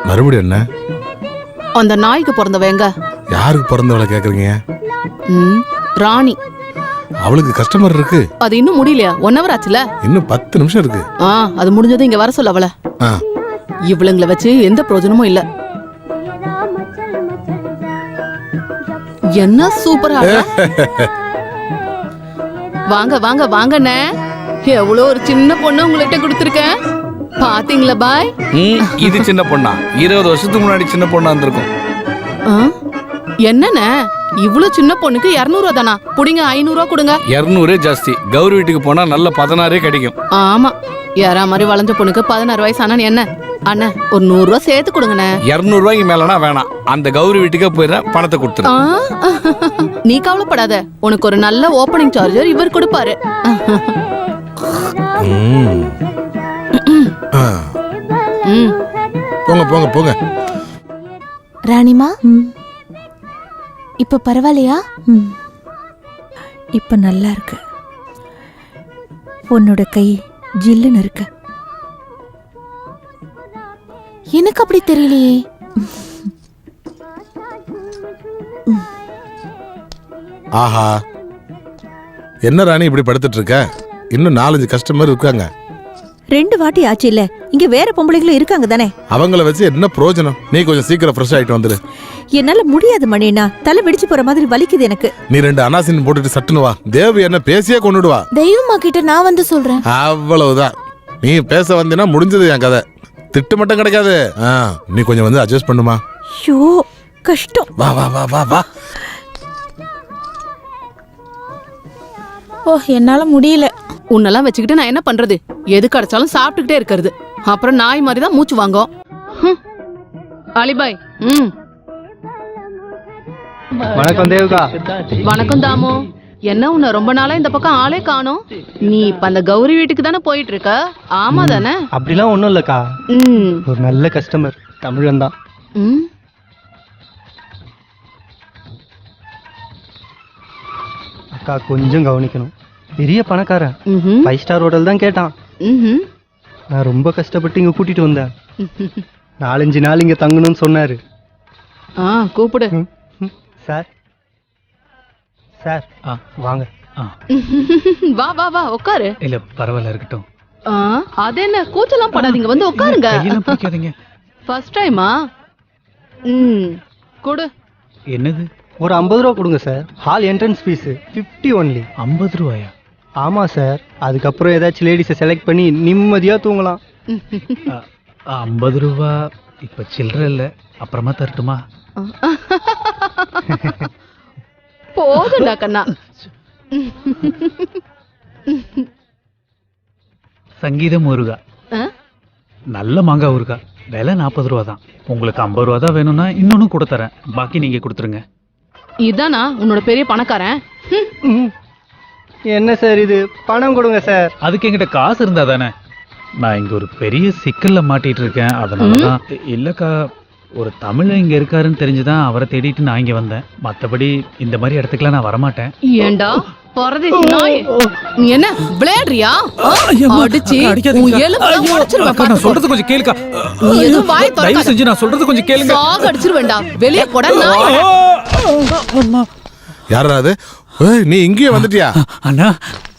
மறுபடியும் என்ன? அந்த நாய்க்கு பிறந்தவங்க. யாருக்கு பிறந்தவளை கேக்குறீங்க? ராணி. அவளுக்கு கஸ்டமர் இருக்கு. அது இன்னும் முடியலையா? 1 hour ஆச்சுல. இன்னும் 10 நிமிஷம் இருக்கு. அது முடிஞ்சது இங்க வர சொல்ல அவள. இவளுங்களை வச்சு எந்த பிரயோஜனமும் இல்ல. என்ன சூப்பரா வாங்க வாங்க வாங்கண்ணே. எவ்வளவு ஒரு சின்ன பொண்ணு உங்கள்கிட்ட கொடுத்துருக்கேன் பாத்தீங்களா? பாய். இது சின்ன பொண்ணா? 20 வருஷத்துக்கு முன்னாடி சின்ன பொண்ணா இருந்திருக்கும். என்னண்ணே இவ்வளவு சின்ன பொண்ணுக்கு 200 தானா? புடிங்க 500 கொடுங்க. 200 ஜாஸ்தி. கௌரி வீட்டுக்கு போனா நல்ல 16 கிடைக்கும். ஆமா, யாரா மாதிரி வளைஞ்ச பொண்ணுக்கு 16 வயசு ஆனா என்ன? அண்ணா ஒரு 100 ரூபாய் சேர்த்து கொடுங்கண்ணே. 200 ரூபாய்க்கு மேலனா வேணாம். அந்த கௌரி வீட்டுக்கே போயிடுறேன், பணத்தை கொடுத்துரு. நீ கவலைப்படாத, உனக்கு ஒரு நல்ல ஓப்பனிங் சார்ஜர் இவர் கொடுப்பாரு. போங்க போங்க போங்க. ராணிமா, இப்ப பரவாயில்லையா? இப்ப நல்லா இருக்கு. உன்னோட கை ஜில்லுன்னு இருக்கு. எனக்கு அப்படி தெரியலையே. ஆஹா, என்ன ராணி இப்படி படுத்துட்டு இருக்க? இன்னும் 4-5 கஸ்டமர் இருக்காங்க. 2 வாட்டி ஆச்சு இல்ல? இங்க வேற பொம்பளைகளும் இருக்காங்க தானே? அவங்கள வச்சு என்ன பிரயோஜனம்? நீ கொஞ்சம் சீக்கிரம் ஃப்ரெஷ் ஆயிட்டு வந்துரு. என்னால முடியாது மணியண்ணா, தலை வெடிச்சு போற மாதிரி வலிக்குது எனக்கு. நீ 2 அனாசின் போட்டுட்டு சட்டுன்னு வா. தேவி என்ன பேசியே கொண்டுடுவா. தெய்வமா கிட்ட நான் வந்து சொல்றேன். அவ்வளவுதான். நீ பேச வந்தீனா முடிஞ்சது என் கதை. திட்டு மட்டும் கிடைக்காது. நீ கொஞ்சம் வந்து அட்ஜஸ்ட் பண்ணுமா. ஷோ கஷ்டம். வா வா வா வா வா. ஓ, என்னால முடியல. உன்னெல்லாம் வச்சுக்கிட்டு நான் என்ன பண்றது? எது கிடைச்சாலும் சாப்பிட்டுக்கிட்டே இருக்கிறது. அப்புறம் நாய் மாதிரி தான் மூச்சு வாங்கும். அலிபாய். வணக்கம் தேவகா. வணக்கம் தாமு. என்ன உன்ன ரொம்ப நாளா இந்த பக்கம் ஆளே காணோம். நீ இப்ப அந்த கௌரி வீட்டுக்கு தானே போயிட்டு இருக்க? ஆமா தானே? அப்படிலாம் ஒண்ணும் இல்லக்கா. ஒரு நல்ல கஸ்டமர், தமிழன் தான். அக்கா கொஞ்சம் கவனிக்கணும். பெரிய பணக்காரன், 5 ஸ்டார் ஹோட்டல் தான் கேட்டான். நான் ரொம்ப கஷ்டப்பட்டு இங்க கூட்டிட்டு வந்தேன். 4-5 நாள் இங்க தங்கணும்னு சொன்னாரு. கூப்பிடு. சார் சார் வாங்க. வா வா வா உட்காரு. இல்ல பரவாயில்ல இருக்கட்டும். அது என்ன கூச்சலாம் படாதீங்க, வந்து உட்காருங்க. ஃபர்ஸ்ட் டைமா? கொடு. என்னது? ஒரு 50 ரூபா கொடுங்க sir. Hall entrance fees 50 only. 50 ரூபாயா? ஆமா சார். அதுக்கப்புறம் ஏதாச்சும் லேடிஸை செலக்ட் பண்ணி நிம்மதியா தூங்கலாம். 50 ரூபா இப்ப சில்லற இல்ல, அப்புறமா தரட்டுமா? போதுடா கண்ணா. சங்கீதம் ஊறுகா, நல்ல மாங்காய் ஊறுகா, விலை 40 ரூபா தான். உங்களுக்கு 50 ரூபா தான் வேணும்னா இன்னொன்னு கூட தரேன், பாக்கி நீங்க கொடுத்துருங்க. இதானா உன்னோட பெரிய பணக்காரன்? என்ன சார் இது? பணம் கொடுங்க சார். அதுக்கு என்கிட்ட காசு இருந்தா தானே. நான் இங்க ஒரு பெரிய சிக்கல்ல மாட்டிட்டு இருக்கேன், அதனாலதான். இல்லக்கா, ஒரு தமிழ் இங்க இருக்காருன்னு தெரிஞ்சுதான் அவரை தேடிட்டு நான் இங்க வந்தேன். மத்தபடி இந்த மாதிரி இடத்துக்குலாம் நான் வரமாட்டேன். ஏண்டா பரதேசி நாய், நீ என்ன விளையாடுறியா? அடிச்சு உன் எலும்பெல்லாம் உடைச்சிருவேன். நான் சொல்றது கொஞ்சம் கேளுக்கா. நீ எதுவும் வாய் திறக்காத. தயவு செஞ்சு நான் சொல்றது கொஞ்சம் கேளுங்க. சாக அடிச்சிருவேன்டா. வெளியே போடா நாய். யாரா அது? நீ இங்கேயே வந்துட்டியா? அண்ணா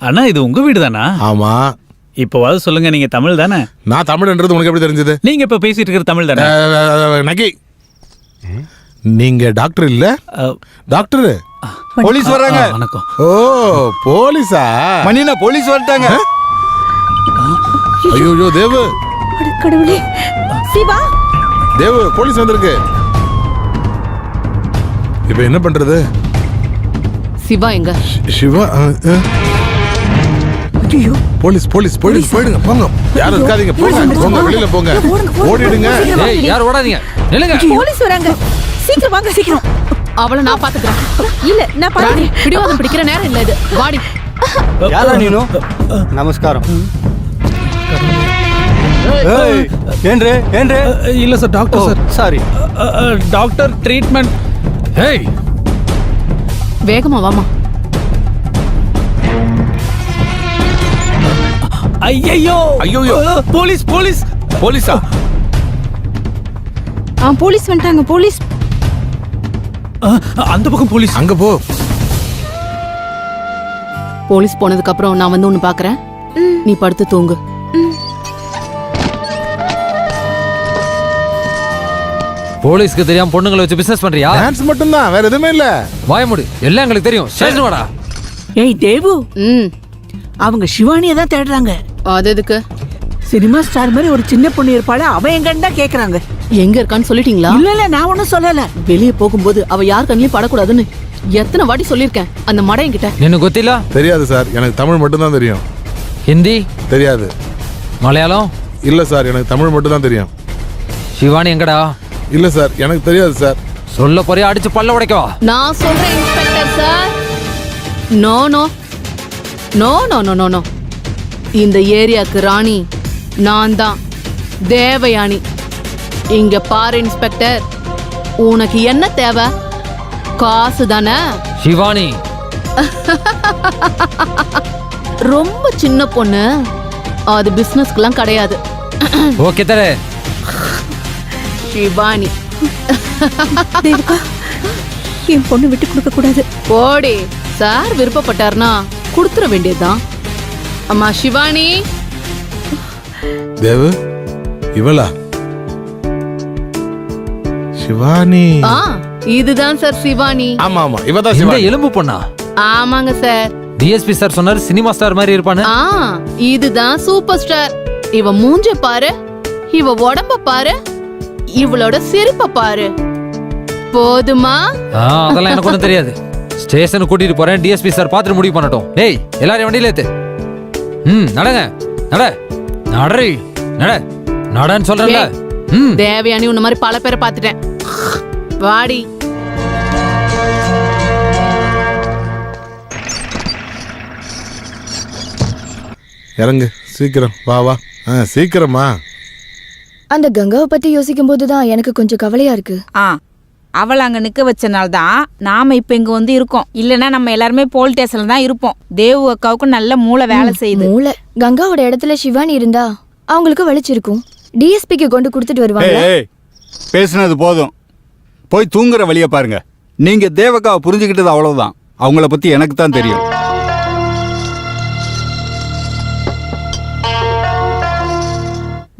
அண்ணா, இது உங்க வீடு தானா? ஆமா. இப்போவாது சொல்லுங்க, நீங்க தமிழ் தானே? நான் தமிழ்ன்றது உனக்கு எப்படி தெரிஞ்சது? நீங்க இப்ப பேசிட்டு இருக்கிற தமிழ் தானே? நகி, நீங்க டாக்டர் இல்ல? டாக்டர். போலீஸ் வர்றாங்க. வணக்கம். ஓ போலீஸா? மணினா போலீஸ் வந்துட்டாங்க. ஐயோ தேவு. கடவுளே. சிவா தேவு, போலீஸ் வந்திருக்கு. இப்ப என்ன பண்றது? சிவா எங்க? சிவா. ஐயோ, போலீஸ் போலீஸ் போலீஸ் போயிடுங்க, போங்க. யாரும் இருக்காதீங்க, போங்க போங்க, வெளியில போங்க, ஓடிடுங்க. ஏய், யார் ஓடாதீங்க, நில்லுங்க. போலீஸ் வராங்க. சீக்கிரம் வாங்க, சீக்கிரம். அவளை நான் பாத்துக்கிறேன். இல்ல நான் பாத்து. பிடிவாதம் பிடிக்கிற நேரம் இல்ல இது. வாடி. யாரா நீனு? நமஸ்காரம். ஏய், ஏன்றே ஏன்றே. இல்ல sir, doctor sir. Sorry doctor, treatment. ஏய், வேகமா வாமா. ஐயோ ஐயோ போலீஸ் போலீஸ் போலீஸா? போலீஸ் வந்துட்டாங்க போலீஸ். அந்த பக்கம் போலீஸ். அங்க போ. போலீஸ் போனதுக்கு அப்புறம் நான் வந்து ஒன்னு பாக்குறேன். நீ படுத்து தூங்கு. போலீஸ்க்கு தெரியாம பொண்ணுங்களை வச்சு பிசினஸ் பண்றியா? டான்ஸ் மட்டும் தான், வேற எதுவுமே இல்ல. வாய மூடு, எல்லாம் எங்களுக்கு தெரியும். ஸ்டேஷன் வாடா. ஏய் தேவு, ம் அவங்க சிவானியை தான் தேடுறாங்க. அது எதுக்கு? சினிமா ஸ்டார் மாதிரி ஒரு சின்ன பொண்ணு இருப்பாள, அவ எங்கன்னு தான் கேக்குறாங்க. எங்க இருக்கான்னு சொல்லிட்டீங்களா? இல்ல நான் ஒண்ணும் சொல்லல. வெளியே போகும்போது அவ யார் கண்ணிலையும் படக்கூடாதுன்னு எத்தனை வாட்டி சொல்லிருக்கேன் அந்த மடையன் கிட்ட. என்ன கொத்தில? தெரியாது சார், எனக்கு தமிழ் மட்டும் தான் தெரியும். ஹிந்தி தெரியாது. மலையாளம் இல்ல சார், எனக்கு தமிழ் மட்டும் தான் தெரியும். சிவானி எங்கடா? இல்ல சார், எனக்கு தெரியாது சார். சொல்ல போறியா அடிச்சு பல்ல உடைக்கவா? நான் சொல்றேன் inspector sir. No no no no no no no. இந்த ஏரியாக்கு ராணி நான் தான், தேவயானி. இங்க பாரு இன்ஸ்பெக்டர், உனக்கு என்ன தேவை? காசு தானே? சிவானி ரொம்ப சின்ன பொண்ணு, அது பிசினஸ்க்குலாம் கிடையாது. ஓகே தரே. சிவானி தேவிகா, என் பொண்ணு விட்டு கொடுக்க கூடாது. போடி. சார் விருப்பப்பட்டார்னா கொடுத்துட வேண்டியதுதான். அம்மா சிவானி. தேவு, இவளா? சிவானி. இதுதான் சார் சிவானி. ஆமா ஆமா, இவதான் இந்த சிவானி. எலும்பு பொண்ணா? ஆமாங்க சார். டிஎஸ்பி சார் சொன்னாரு சினிமா ஸ்டார் மாதிரி இருப்பானு. இதுதான் சூப்பர் ஸ்டார். இவ மூஞ்ச பாரு, இவ உடம்ப பாரு, இவளோட சிரிப்ப பாரு. போதுமா? அதெல்லாம் எனக்கு ஒண்ணும் தெரியாது. ஸ்டேஷன் கூட்டிட்டு போறேன், டிஎஸ்பி சார் பார்த்துட்டு முடிவு பண்ணட்டும். டேய் எல்லாரும் வண்டியில ஏத்து. நடங்க, நட நடரி, நட நடன்னு சொல்றேன்ல. தேவயானி உன்ன மாதிரி பல பேரை பார்த்துட்டேன். வாடி. இறங்கு சீக்கிரம், வா வா. சீக்கிரமா. அந்த கங்காவை பத்தி யோசிக்கும் போதுதான் எனக்கு கொஞ்சம் கவலையா இருக்கு. அவளை அங்க நிக்க வச்சனால்தான் நாம இப்ப இங்க வந்து இருக்கோம். இல்லனா நம்ம எல்லாருமே போலீஸ் ஸ்டேஷன்ல தான் இருப்போம். தேவு அக்காவுக்கு நல்ல மூளை வேலை செய்யுது. மூளை கங்காவோட இடத்துல சிவானி இருந்தா அவங்களுக்கு வலிச்சிருக்கும். டிஎஸ்பிக்கு கொண்டு கொடுத்துட்டு வருவாங்க. பேசுனது போதும், போய் தூங்குற வழிய பாருங்க. நீங்க தேவகாவை புரிஞ்சுக்கிட்டது அவ்வளவுதான். அவங்கள பத்தி எனக்கு தான் தெரியும்.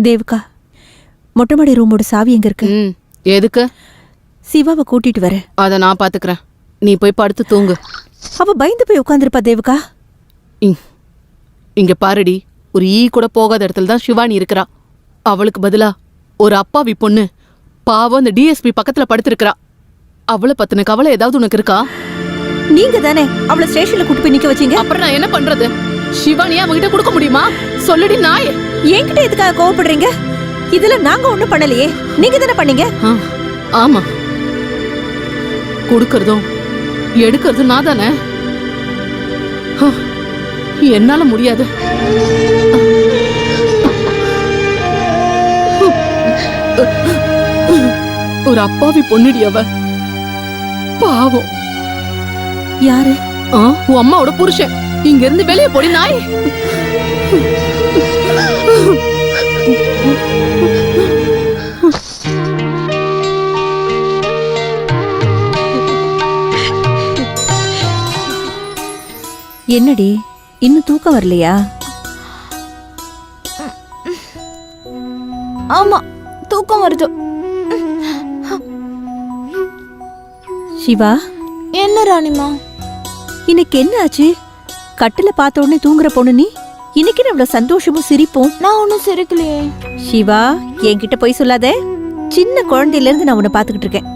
தேவிகா, மொட்டை மாடி ரூமோட சாவி எங்க இருக்கு? எதுக்கு? சிவாவை கூட்டிட்டு வர. அத நான் பாத்துக்கிறேன், நீ போய் படுத்து தூங்கு. அவ பயந்து போய் உட்காந்துருப்பா. தேவிகா, இங்க பாருடி, ஒரு ஈ கூட போகாத இடத்துல தான் சிவானி இருக்கிறா. அவளுக்கு பதிலா ஒரு அப்பாவி பொண்ணு பாவம் அந்த டிஎஸ்பி பக்கத்துல படுத்திருக்கிறா. அவளை பத்தின கவலை ஏதாவது உனக்கு இருக்கா? நீங்க தானே அவளை ஸ்டேஷன்ல கூட்டி போய் நிக்க வச்சீங்க. அப்புறம் நான் என்ன பண்றது? சிவானியா அவகிட்ட கொடுக்க முடியுமா? சொல்லுடி நாயே. என்கிட்ட எதுக்காக கோவப்படுறீங்க? இதுல நாங்க ஒண்ணும் பண்ணலையே, நீங்க தானே பண்ணீங்க. ஆமா, கொடுக்கறதும் எடுக்கிறதும் நான் தானே. என்னால முடியாது. ஒரு அப்பாவி பொண்ணுடி அவ, பாவம். யாரு? உன் அம்மாவோட புருஷன். இங்க இருந்து வெளியே போடி நாய். என்னடி, இன்னும் தூக்கம் வரலையா? ஆமா, தூக்கம் வருது. சிவா. என்ன ராணிமா? இன்னைக்கு என்ன ஆச்சு? கட்டில பார்த்த உடனே தூங்குற பொண்ணு நீ. இன்னைக்கு அவ்வளவு சந்தோஷமும் சிரிப்போம். நான் ஒன்னும் சிரிக்கலையே. சிவா, என்கிட்ட போய் சொல்லாத. சின்ன குழந்தையில இருந்து நான் உன்னை பாத்துக்கிட்டு இருக்கேன்.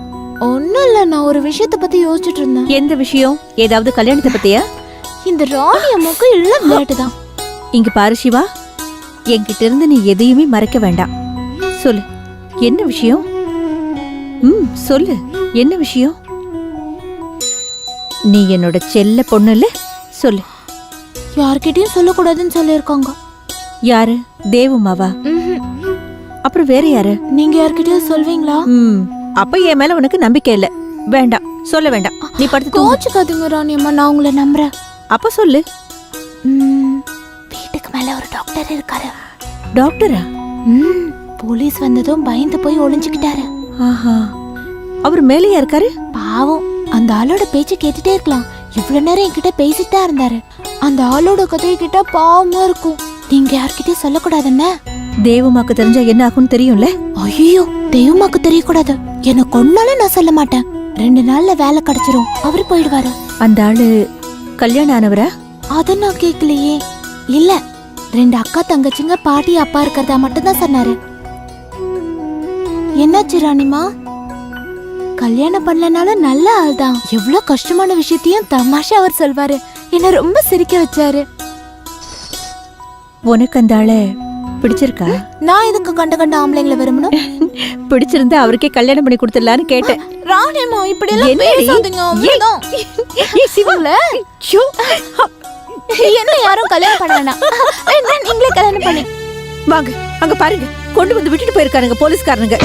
ஒன்னும் இல்ல, நான் ஒரு விஷயத்தை பத்தி யோசிச்சுட்டு இருந்தேன். எந்த விஷயம்? ஏதாவது கல்யாணத்தை பத்தியா? இந்த ராணி அம்மாக்கு இல்ல விளையாட்டுதான். இங்க பாரு சிவா, என்கிட்ட இருந்து நீ எதையுமே மறைக்க வேண்டாம். சொல்லு, என்ன விஷயம்? சொல்லு, என்ன விஷயம்? நீ என்னோட செல்ல பொண்ணு இல்ல? சொல்லு. யார்கிட்டயும் சொல்லக்கூடாதுன்னு சொல்லிருக்காங்க. யாரு? தேவுமாவா? அப்புறம் வேற யாரு? நீங்க யார்கிட்டயும் சொல்வீங்களா? அப்ப என் மேல உனக்கு நம்பிக்கை இல்ல. வேண்டாம், சொல்ல வேண்டாம். நீ படுத்து கோச்சுக்காதீங்க ராணி அம்மா, நான் உங்களை நம்புறேன். அப்ப சொல்லு. வீட்டுக்கு மேல ஒரு டாக்டர் டாக்டர் இருக்காரு. டாக்டரா? போலீஸ் வந்ததும் பயந்து போய் ஒளிஞ்சுக்கிட்டாரு. ஆஹா, அவர் மேலேயா இருக்காரு? பாவம், அந்த ஆளோட பேச்சு கேட்டுட்டே இருக்கலாம். இவ்வளவு நேரம் என்கிட்ட பேசிட்டு தான் இருந்தாரு. அந்த ஆளோட கதையை கிட்ட பாவமா இருக்கும். நீங்க யார்கிட்டயும் சொல்லக்கூடாதுன்னு. தேவமாக்கு தெரிஞ்சா என்ன ஆகும்னு தெரியும்ல? ஐயோ, தெய்வமாக்கு தெரியக்கூடாது. என்ன கொன்னாலும் நான் சொல்ல மாட்டேன். 2 நாள்ல வேலை கிடைச்சிரும். அவரு போயிடுவாரு. அந்த ஆளு கல்யாணம் ஆனவரா? அத நான் கேட்கலையே. இல்ல, 2 அக்கா தங்கச்சிங்க பாட்டி அப்பா இருக்கிறதா மட்டும் தான் சொன்னாரு. என்னாச்சு ராணிமா? கல்யாணம் பண்ணலனாலும் நல்ல ஆள் தான். எவ்வளவு கஷ்டமான விஷயத்தையும் தமாஷா அவர் சொல்வாரு. என்ன ரொம்ப சிரிக்க வச்சாரு. உனக்கு அந்த ஆளை பிடிச்சிருக்கா? நான் இதுக்கு கண்ட கண்ட ஆம்பளைங்களை விரும்பணும். பிடிச்சிருந்தா அவருக்கே கல்யாணம் பண்ணி கொடுத்துடலான்னு கேட்டேன். ராணிமா இப்படி எல்லாம் என்னடி? பேசாதீங்க. அவ்வளவுதான். என்ன யாரும் கல்யாணம் பண்ண வேணாம். வேணா நீங்களே கல்யாணம் பண்ணி வாங்க, அங்க பாருங்க, கொண்டு வந்து விட்டுட்டு போயிருக்கானுங்க போலீஸ்காரனுங்க.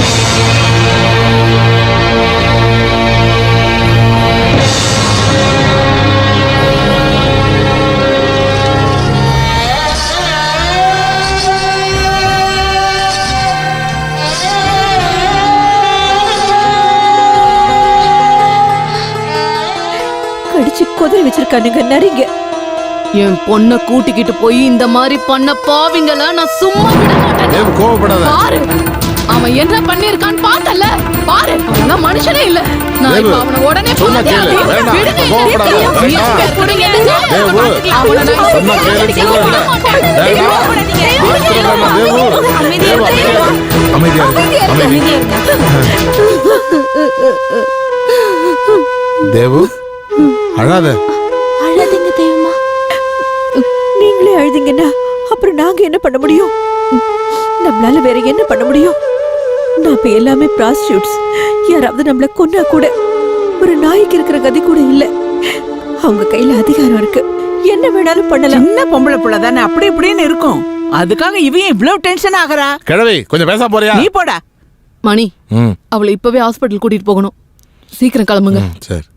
கடிச்சு கொதறி வச்சிருக்கானுங்க நரிங்க. என் பொண்ண கூட்டிக்கிட்டு போய் இந்த மாதிரி பண்ண பாவிங்கள நான் சும்மா விட மாட்டேன். தேவ் கோவப்படாத. பாரு, அவன் என்ன பண்ணிருக்கான்னு பார்த்தல. பாரு, அவன் மனுஷனே இல்ல. நான் இப்ப அவனை உடனே சொன்னா பார்த்தேன். கேளு. வேண்டாம், விடுங்க, கோவப்படாத. விடுங்க. வேண்டாம். புடிங்க, விடுங்க. தேவு. அவனை நான் சொன்னா கேளு, அடிக்க சொல்லுங்க. விட மாட்டேன். வேண்டாம். அமைதியா இரு. அமைதி. தேவு, அழாத. அழாதீங்க தெய்வமா. நீங்களே அழுதிங்கன்னா அப்புறம் நாங்க என்ன பண்ண முடியும்? நம்மளால வேற என்ன பண்ண முடியும்? நாம எல்லாமே ப்ராஸ்டியூட்ஸ். யாராவது நம்மள கொன்னா கூட ஒரு நாய்க்கு இருக்கிற கதி கூட இல்ல. அவங்க கையில அதிகாரம் இருக்கு, என்ன வேணாலும் பண்ணலாம். சின்ன பொம்பளை புள்ள தானே, அப்படி இப்படின்னு இருக்கும். அதுக்காக இவன் இவ்வளவு டென்ஷன் ஆகுறா? கிழவி கொஞ்சம் பேச போறியா? நீ போடா. மணி, ம் அவளை இப்பவே ஹாஸ்பிட்டல் கூட்டிட்டு போகணும். சீக்கிரம் கிளம்புங்க. சரி.